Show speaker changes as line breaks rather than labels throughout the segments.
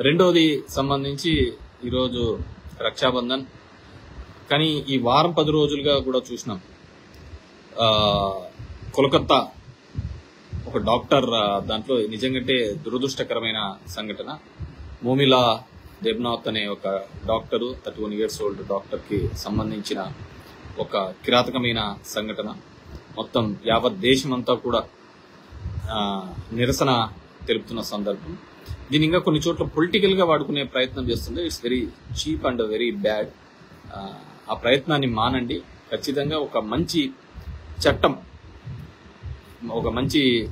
రెండోది సంబంధించి ఈరోజు రక్షాబంధన్. కానీ ఈ వారం 10 రోజులుగా కూడా చూసినాం, కోల్కతా ఒక డాక్టర్, దాంట్లో నిజంగా దురదృష్టకరమైన సంఘటన. మోమిలా దేబ్నాథ్ అనే ఒక డాక్టరు, 31 years old డాక్టర్కి సంబంధించిన ఒక కిరాతకమైన సంఘటన. మొత్తం యావత్ దేశమంతా కూడా నిరసన తెలుపుతున్న సందర్భం. దీని ఇంకా కొన్ని చోట్ల పొలిటికల్గా వాడుకునే ప్రయత్నం చేస్తుంది. It's very cheap and very bad. ఆ ప్రయత్నాన్ని మానండి. ఖచ్చితంగా ఒక మంచి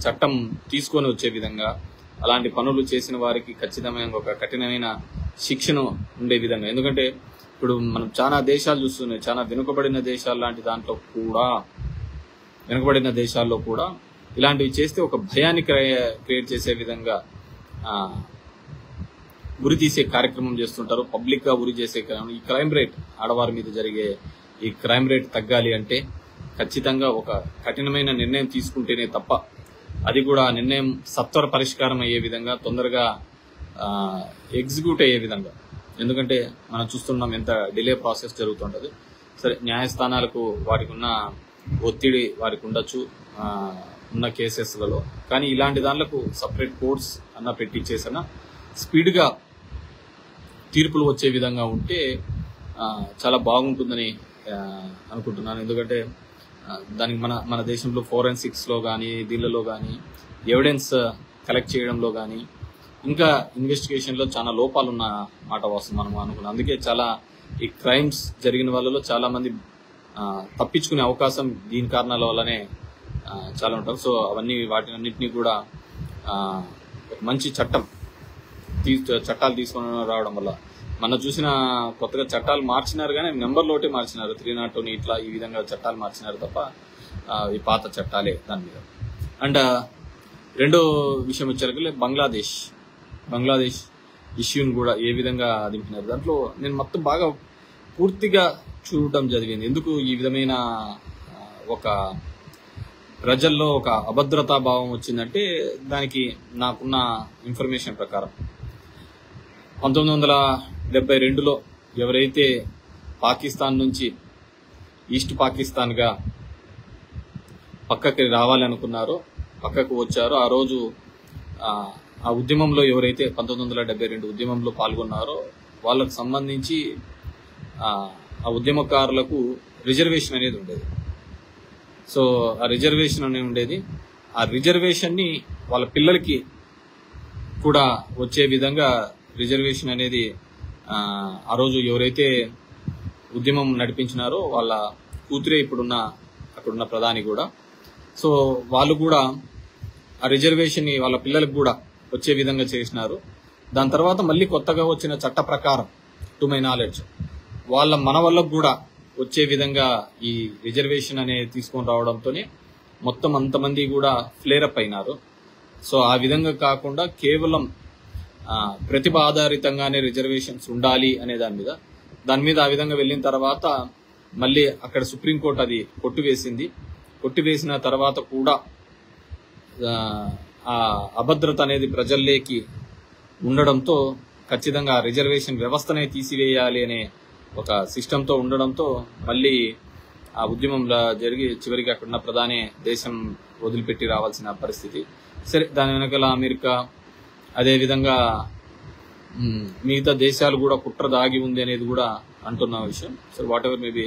చట్టం తీసుకొని వచ్చే విధంగా, అలాంటి పనులు చేసిన వారికి ఖచ్చితమైన ఒక కఠినమైన శిక్షను ఉండే విధంగా. ఎందుకంటే ఇప్పుడు మనం చాలా దేశాలు చూస్తున్నాయి, చాలా వెనుకబడిన దేశాలు లాంటి దాంట్లో కూడా, వెనుకబడిన దేశాల్లో కూడా ఇలాంటివి చేస్తే ఒక భయాన్ని క్రియేట్ చేసే విధంగా ఉరి తీసే కార్యక్రమం చేస్తుంటారు. పబ్లిక్ గా ఉరి చేసే ఈ క్రైమ్ రేట్, ఆడవారి మీద జరిగే ఈ క్రైమ్ రేట్ తగ్గాలి అంటే ఖచ్చితంగా ఒక కఠినమైన నిర్ణయం తీసుకుంటేనే తప్ప, అది కూడా నిర్ణయం సత్వర పరిష్కారం అయ్యే విధంగా, తొందరగా ఎగ్జిక్యూట్ అయ్యే విధంగా. ఎందుకంటే మనం చూస్తున్నాం ఎంత డిలే ప్రాసెస్ జరుగుతుంటది. సరే, న్యాయస్థానాలకు వారికి ఉన్న ఒత్తిడి వారికి ఉండొచ్చు ఉన్న కేసెస్లలో, కానీ ఇలాంటి దానిలకు సపరేట్ కోర్ట్స్ అన్న పెట్టించేసన్నా స్పీడ్గా తీర్పులు వచ్చే విధంగా ఉంటే చాలా బాగుంటుందని అనుకుంటున్నాను. ఎందుకంటే దానికి మన దేశంలో ఫోరెన్సిక్స్లో కానీ, దీనిలో కానీ, ఎవిడెన్స్ కలెక్ట్ చేయడంలో కానీ, ఇంకా ఇన్వెస్టిగేషన్లో చాలా లోపాలు ఉన్న మాట వాస్తవం మనం అనుకున్నాం. అందుకే చాలా ఈ క్రైమ్స్ జరిగిన వాళ్ళలో చాలా మంది తప్పించుకునే అవకాశం దీని కారణాల వల్లనే చాలా ఉంటారు. సో వాటినన్నింటినీ కూడా ఒక మంచి చట్టాలు తీసుకొని రావడం వల్ల, మనం చూసిన కొత్తగా చట్టాలు మార్చినారు కానీ నెంబర్ లోటే మార్చినారు, 302 ఇట్లా ఈ విధంగా చట్టాలు మార్చినారు తప్ప ఈ పాత చట్టాలే దాని మీద. అండ్ రెండో విషయం వచ్చేసరికి బంగ్లాదేశ్ ఇష్యూని కూడా ఏ విధంగా దింపినారు. దాంట్లో నేను మొత్తం బాగా పూర్తిగా చూడటం జరిగింది. ఎందుకు ఈ విధమైన ఒక ప్రజల్లో ఒక అభద్రతా భావం వచ్చిందంటే, దానికి నాకున్న ఇన్ఫర్మేషన్ ప్రకారం 1972లో ఎవరైతే పాకిస్తాన్ నుంచి ఈస్ట్ పాకిస్తాన్గా పక్కకి రావాలనుకున్నారో, పక్కకు వచ్చారో, ఆ రోజు ఆ ఉద్యమంలో ఎవరైతే 1972 ఉద్యమంలో పాల్గొన్నారో వాళ్ళకు సంబంధించి ఆ ఉద్యమకారులకు రిజర్వేషన్ అనేది ఉండేది. సో ఆ రిజర్వేషన్ అనేది ఉండేది. ఆ రిజర్వేషన్ని వాళ్ళ పిల్లలకి కూడా వచ్చే విధంగా రిజర్వేషన్ అనేది ఆ రోజు ఎవరైతే ఉద్యమం నడిపించినారో వాళ్ళ కూతురే అక్కడున్న ప్రధాని కూడా. సో వాళ్ళు కూడా ఆ రిజర్వేషన్ ని వాళ్ళ పిల్లలకు కూడా వచ్చే విధంగా చేసినారు. దాని తర్వాత మళ్ళీ కొత్తగా వచ్చిన చట్ట ప్రకారం, టు మై నాలెడ్జ్, మన వాళ్ళకు కూడా వచ్చే విధంగా ఈ రిజర్వేషన్ అనేది తీసుకొని రావడంతోనే మొత్తం అంతమంది కూడా ఫ్లేరప్ అయినారు. సో ఆ విధంగా కాకుండా కేవలం ప్రతిభ ఆధారితంగానే రిజర్వేషన్స్ ఉండాలి అనే దాని మీద ఆ విధంగా వెళ్ళిన తర్వాత మళ్ళీ అక్కడ సుప్రీంకోర్టు అది కొట్టివేసిన తర్వాత కూడా ఆ అభద్రత అనేది ప్రజల్లోకి ఉండడంతో ఖచ్చితంగా రిజర్వేషన్ వ్యవస్థనే తీసివేయాలి అనే ఒక సిస్టంతో ఉండడంతో మళ్ళీ ఆ ఉద్యమంలో జరిగి చివరికి అక్కడున్న ప్రధాని దేశం వదిలిపెట్టి రావాల్సిన పరిస్థితి. సరే, దాని వెనకాల అమెరికా, అదేవిధంగా మిగతా దేశాలు కూడా కుట్ర దాగి ఉంది అనేది కూడా అంటున్న విషయం. So what ever maybe